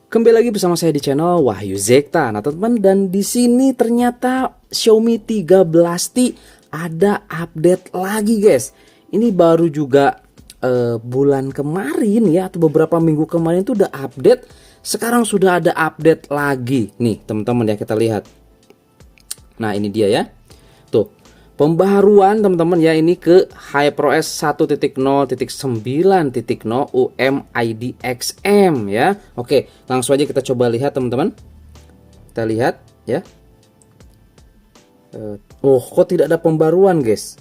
Kembali lagi bersama saya di channel Wahyu Zekta. Nah teman-teman, dan di sini ternyata Xiaomi 13T ada update lagi guys. Ini baru juga bulan kemarin ya, atau beberapa minggu kemarin itu udah update. Sekarang sudah ada update lagi nih teman-teman ya, kita lihat. Nah ini dia ya, tuh pembaharuan teman-teman ya, ini ke HyperOS 1.0.9.0 UMIDXM ya. Oke, langsung aja kita coba lihat teman-teman. Kita lihat ya. Oh, kok tidak ada pembaruan guys?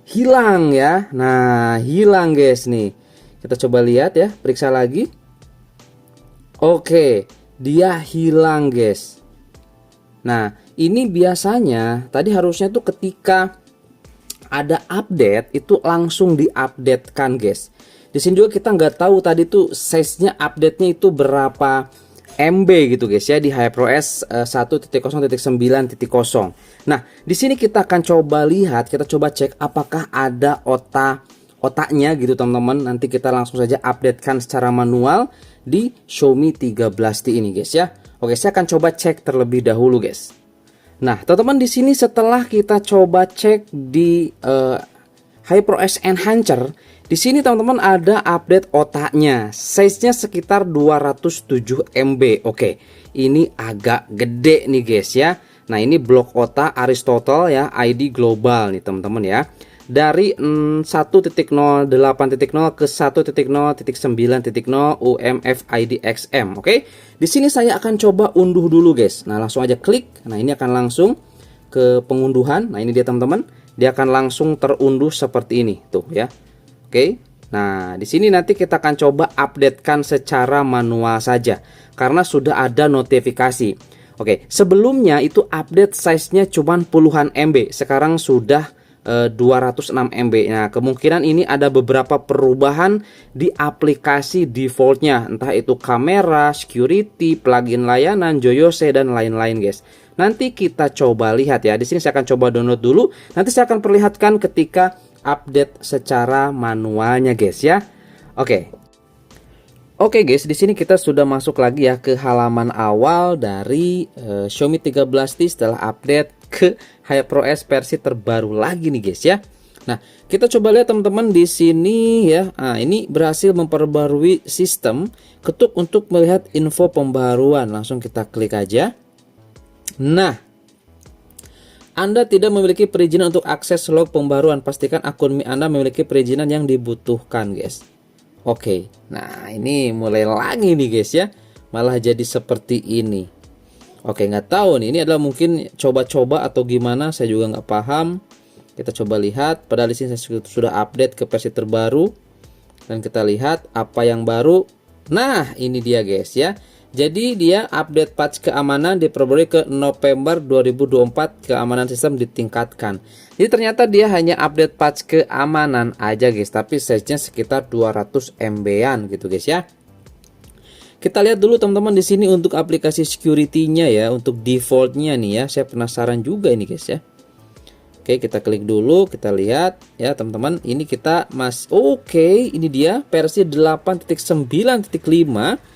Hilang ya. Nah, hilang guys nih. Kita coba lihat ya, periksa lagi. Oke, dia hilang guys. Nah, ini biasanya tadi harusnya tuh ketika ada update itu langsung diupdatekan guys. Di sini juga kita nggak tahu tadi tuh size-nya update-nya itu berapa MB gitu guys ya, di HyperOS 1.0.9.0. Nah, di sini kita akan coba lihat, kita coba cek apakah ada otaknya gitu teman-teman. Nanti kita langsung saja updatekan secara manual di Xiaomi 13T ini guys ya. Oke, saya akan coba cek terlebih dahulu guys. Nah, teman-teman, di sini setelah kita coba cek di HyperOS Enhancer, di sini teman-teman ada update otaknya. Size-nya sekitar 207 MB. Oke, ini agak gede nih guys ya. Nah, ini blok otak Aristotle ya, ID global nih teman-teman ya. Dari 1.0.8.0 ke 1.0.9.0 UMFIDXM. Oke. Di sini saya akan coba unduh dulu guys. Nah, langsung aja klik. Nah, ini akan langsung ke pengunduhan. Nah, ini dia teman-teman. Dia akan langsung terunduh seperti ini tuh ya. Oke. Nah, di sini nanti kita akan coba updatekan secara manual saja karena sudah ada notifikasi. Oke, sebelumnya itu update size-nya cuman puluhan MB. Sekarang sudah 206 MB. Nah, kemungkinan ini ada beberapa perubahan di aplikasi defaultnya, entah itu kamera, security, plugin layanan, Joyose dan lain-lain guys. Nanti kita coba lihat ya. Di sini saya akan coba download dulu. Nanti saya akan perlihatkan ketika update secara manualnya guys ya. Oke guys, di sini kita sudah masuk lagi ya ke halaman awal dari Xiaomi 13T setelah update ke HyperOS versi terbaru lagi nih guys ya. Nah, kita coba lihat teman-teman di sini ya. Nah, ini berhasil memperbarui sistem. Ketuk untuk melihat info pembaruan. Langsung kita klik aja. Nah, Anda tidak memiliki perizinan untuk akses log pembaruan. Pastikan akun Mi Anda memiliki perizinan yang dibutuhkan guys. Oke, nah ini mulai lagi nih guys ya. Malah jadi seperti ini. Oke, nggak tahu nih, ini adalah mungkin coba-coba atau gimana, saya juga nggak paham. Kita coba lihat, padahal di sini saya sudah update ke versi terbaru. Dan kita lihat apa yang baru. Nah, ini dia guys ya. Jadi dia update patch keamanan diperbarui ke November 2024, keamanan sistem ditingkatkan. Jadi ternyata dia hanya update patch keamanan aja guys, tapi size-nya sekitar 200 MB-an gitu guys ya. Kita lihat dulu teman-teman di sini untuk aplikasi security-nya ya, untuk default-nya nih ya. Saya penasaran juga ini guys ya. Oke, kita klik dulu, kita lihat ya teman-teman. Ini kita ini dia versi 8.9.5.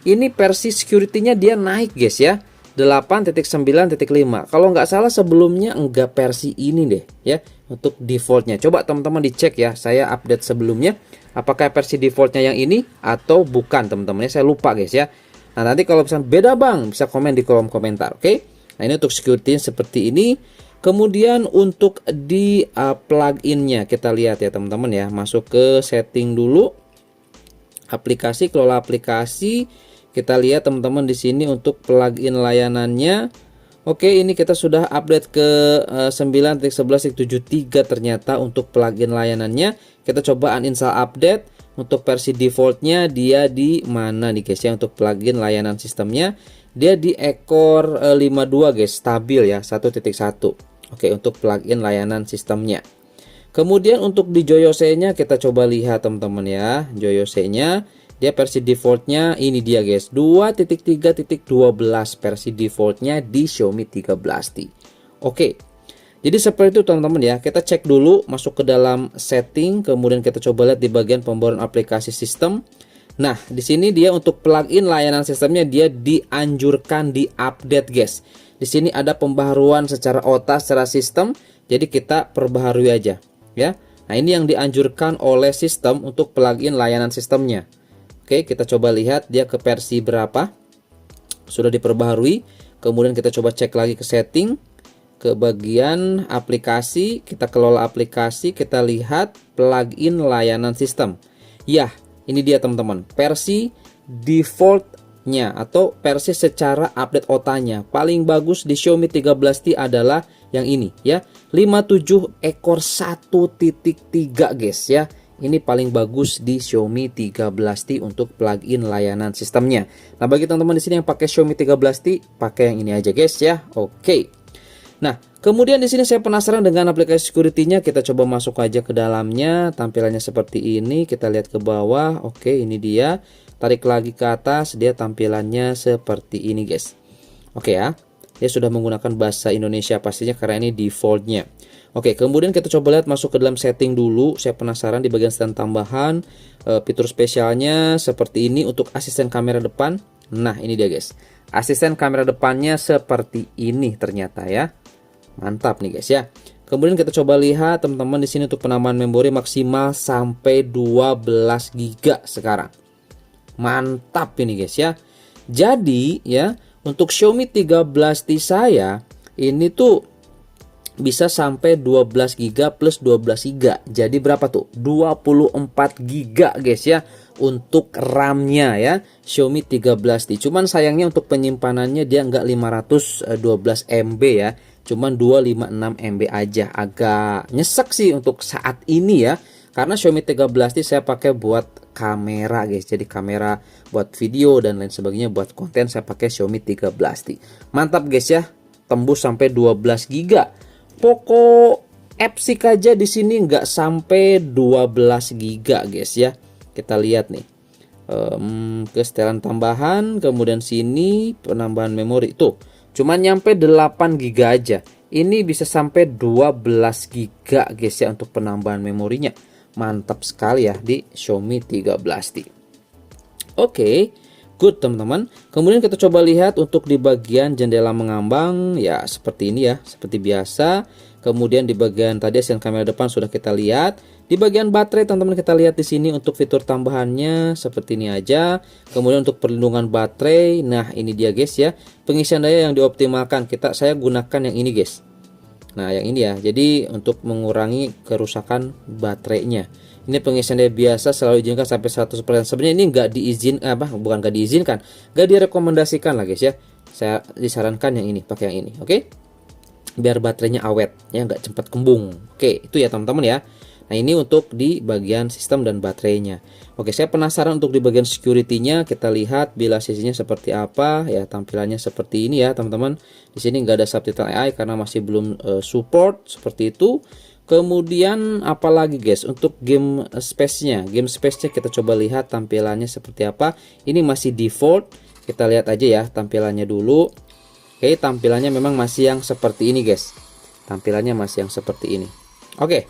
Ini versi security-nya dia naik guys ya. 8.9.5. Kalau nggak salah sebelumnya enggak versi ini deh ya, untuk defaultnya. Coba teman-teman dicek ya, saya update sebelumnya apakah versi defaultnya yang ini atau bukan teman-teman ya, saya lupa guys ya. Nah, nanti kalau misalnya beda bang, bisa komen di kolom komentar. Oke. Nah, ini untuk security seperti ini. Kemudian untuk di plugin-nya kita lihat ya teman-teman ya, masuk ke setting dulu, aplikasi, kelola aplikasi. Kita lihat teman-teman di sini untuk plugin layanannya. Oke, ini kita sudah update ke 9.11.73 ternyata untuk plugin layanannya. Kita coba uninstall update. Untuk versi defaultnya dia di mana nih guys ya, untuk plugin layanan sistemnya. Dia di ekor 52 guys, stabil ya 1.1. Oke, untuk plugin layanan sistemnya. Kemudian untuk di Joyose-nya kita coba lihat teman-teman ya. Joyose-nya dia versi defaultnya ini dia guys, 2.3.12 versi defaultnya di Xiaomi 13T. Oke. Jadi seperti itu teman-teman ya. Kita cek dulu, masuk ke dalam setting, kemudian kita coba lihat di bagian pembaruan aplikasi sistem. Nah, di sini dia untuk plugin layanan sistemnya dia dianjurkan di update, guys. Di sini ada pembaharuan secara OTA, secara sistem. Jadi kita perbaharui aja, ya. Nah, ini yang dianjurkan oleh sistem untuk plugin layanan sistemnya. Oke, kita coba lihat dia ke versi berapa. Sudah diperbaharui. Kemudian kita coba cek lagi ke setting, ke bagian aplikasi, kita kelola aplikasi, kita lihat plugin layanan sistem. Ya, ini dia teman-teman, versi defaultnya atau versi secara update OTA-nya. Paling bagus di Xiaomi 13T adalah yang ini ya, 57 ekor 1.3 guys ya. Ini paling bagus di Xiaomi 13T untuk plugin layanan sistemnya. Nah, bagi teman-teman di sini yang pakai Xiaomi 13T, pakai yang ini aja guys ya. Oke. Nah, kemudian di sini saya penasaran dengan aplikasi security-nya. Kita coba masuk aja ke dalamnya. Tampilannya seperti ini. Kita lihat ke bawah. Oke, ini dia. Tarik lagi ke atas, dia tampilannya seperti ini, guys. Oke ya. Dia sudah menggunakan bahasa Indonesia pastinya karena ini default-nya. Oke, kemudian kita coba lihat masuk ke dalam setting dulu. Saya penasaran di bagian stand tambahan. Fitur spesialnya seperti ini untuk asisten kamera depan. Nah, ini dia, guys. Asisten kamera depannya seperti ini ternyata ya. Mantap nih guys ya. Kemudian kita coba lihat teman-teman di sini untuk penambahan memori maksimal sampai 12 GB sekarang. Mantap ini guys ya. Jadi ya, untuk Xiaomi 13T saya ini tuh bisa sampai 12 GB plus 12 GB. Jadi berapa tuh? 24 GB guys ya untuk RAM-nya ya. Xiaomi 13T. Cuman sayangnya untuk penyimpanannya dia nggak 512 MB ya. Cuman 256 MB aja. Agak nyesek sih untuk saat ini ya. Karena Xiaomi 13T saya pakai buat kamera guys. Jadi kamera buat video dan lain sebagainya, buat konten saya pakai Xiaomi 13T. Mantap guys ya. Tembus sampai 12 GB. Poco F6 aja di sini nggak sampai 12 GB guys ya. Kita lihat nih. Ke setelan tambahan, kemudian sini penambahan memori tuh. Cuman nyampe 8 GB aja. Ini bisa sampai 12 GB guys ya untuk penambahan memorinya. Mantap sekali ya di Xiaomi 13T. Oke, good teman-teman. Kemudian kita coba lihat untuk di bagian jendela mengambang ya seperti ini ya, seperti biasa. Kemudian di bagian tadi asisten kamera depan sudah kita lihat. Di bagian baterai teman-teman kita lihat di sini untuk fitur tambahannya seperti ini aja. Kemudian untuk perlindungan baterai, nah ini dia guys ya. Pengisian daya yang dioptimalkan saya gunakan yang ini guys. Nah, yang ini ya. Jadi untuk mengurangi kerusakan baterainya. Ini pengisian daya biasa selalu diizinkan sampai 100%. Sebenarnya ini nggak diizinkan bukan nggak diizinkan, nggak direkomendasikan lah guys ya. Saya disarankan yang ini, pakai yang ini, oke? Biar baterainya awet ya, nggak cepat kembung. Oke, itu ya teman-teman ya. Nah, ini untuk di bagian sistem dan baterainya. Oke, saya penasaran untuk di bagian security-nya. Kita lihat bila sisinya seperti apa ya, tampilannya seperti ini ya teman-teman. Di sini nggak ada subtitle AI karena masih belum support seperti itu. Kemudian apalagi guys, untuk game space-nya kita coba lihat tampilannya seperti apa. Ini masih default. Kita lihat aja ya tampilannya dulu. Oke, tampilannya memang masih yang seperti ini guys. Tampilannya masih yang seperti ini. Oke,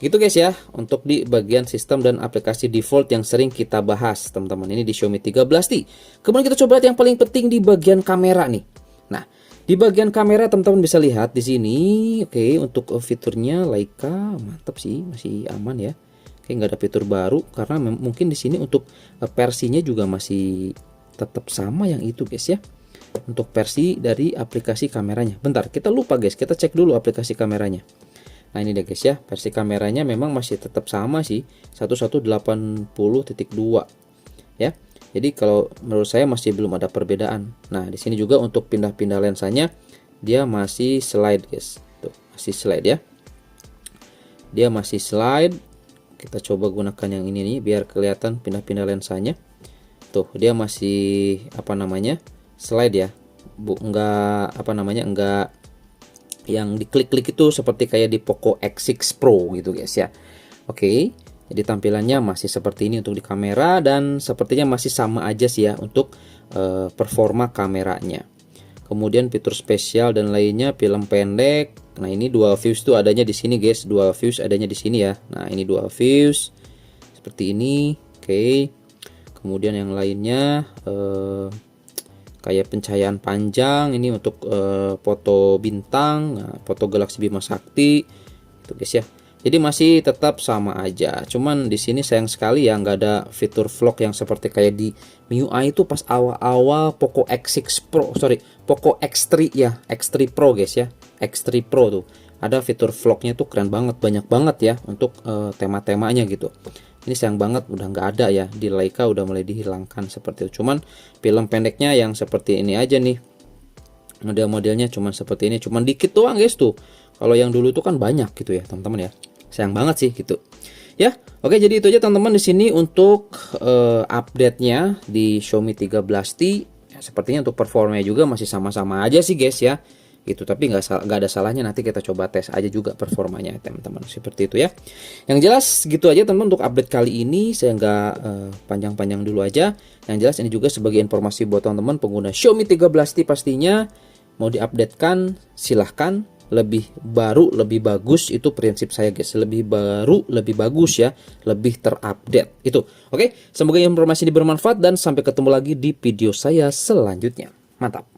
gitu guys ya untuk di bagian sistem dan aplikasi default yang sering kita bahas teman-teman. Ini di Xiaomi 13T. Kemudian kita coba lihat yang paling penting di bagian kamera nih. Nah, di bagian kamera teman-teman bisa lihat di sini. Oke, untuk fiturnya Leica mantap sih, masih aman ya. Oke, nggak ada fitur baru karena mungkin di sini untuk versinya juga masih tetap sama yang itu guys ya. Untuk versi dari aplikasi kameranya. Bentar, kita lupa guys, kita cek dulu aplikasi kameranya. Nah, ini deh guys ya, versi kameranya memang masih tetap sama sih, 1180.2 ya. Jadi kalau menurut saya masih belum ada perbedaan. Nah, di sini juga untuk pindah-pindah lensanya dia masih slide guys. Tuh, masih slide ya. Dia masih slide. Kita coba gunakan yang ini nih biar kelihatan pindah-pindah lensanya. Tuh, dia masih slide ya. Enggak enggak yang diklik-klik itu seperti kayak di Poco X6 Pro gitu guys ya. Oke, jadi tampilannya masih seperti ini untuk di kamera dan sepertinya masih sama aja sih ya untuk performa kameranya. kemudian fitur spesial dan lainnya, film pendek. Nah, ini dual views tuh adanya di sini guys, dual views adanya di sini ya. Nah, ini dual views seperti ini. Oke. Kemudian yang lainnya kayak pencahayaan panjang, ini untuk foto bintang, nah, foto galaksi Bima Sakti itu guys ya. Jadi masih tetap sama aja, cuman di sini sayang sekali ya nggak ada fitur vlog yang seperti kayak di MIUI itu pas awal-awal Poco X6 Pro, Poco X3 ya, X3 Pro guys ya, X3 Pro tuh ada fitur vlognya tuh keren banget, banyak banget ya untuk tema-temanya gitu. Ini sayang banget udah nggak ada ya, di Leica udah mulai dihilangkan seperti itu. Cuman film pendeknya yang seperti ini aja nih, model-modelnya cuman seperti ini, cuman dikit doang guys tuh. Kalau yang dulu tuh kan banyak gitu ya teman-teman ya, sayang banget sih gitu ya. Oke, jadi itu aja teman-teman di sini untuk update-nya di Xiaomi 13T ya. Sepertinya untuk performanya juga masih sama-sama aja sih guys ya gitu, tapi nggak ada salahnya nanti kita coba tes aja juga performanya teman-teman, seperti itu ya. Yang jelas gitu aja teman-teman untuk update kali ini, saya nggak panjang-panjang dulu aja. Yang jelas ini juga sebagai informasi buat teman-teman pengguna Xiaomi 13T, pastinya mau diupdatekan silahkan. Lebih baru lebih bagus, itu prinsip saya guys, lebih baru lebih bagus ya, lebih terupdate itu. Oke, semoga informasi ini bermanfaat dan sampai ketemu lagi di video saya selanjutnya. Mantap.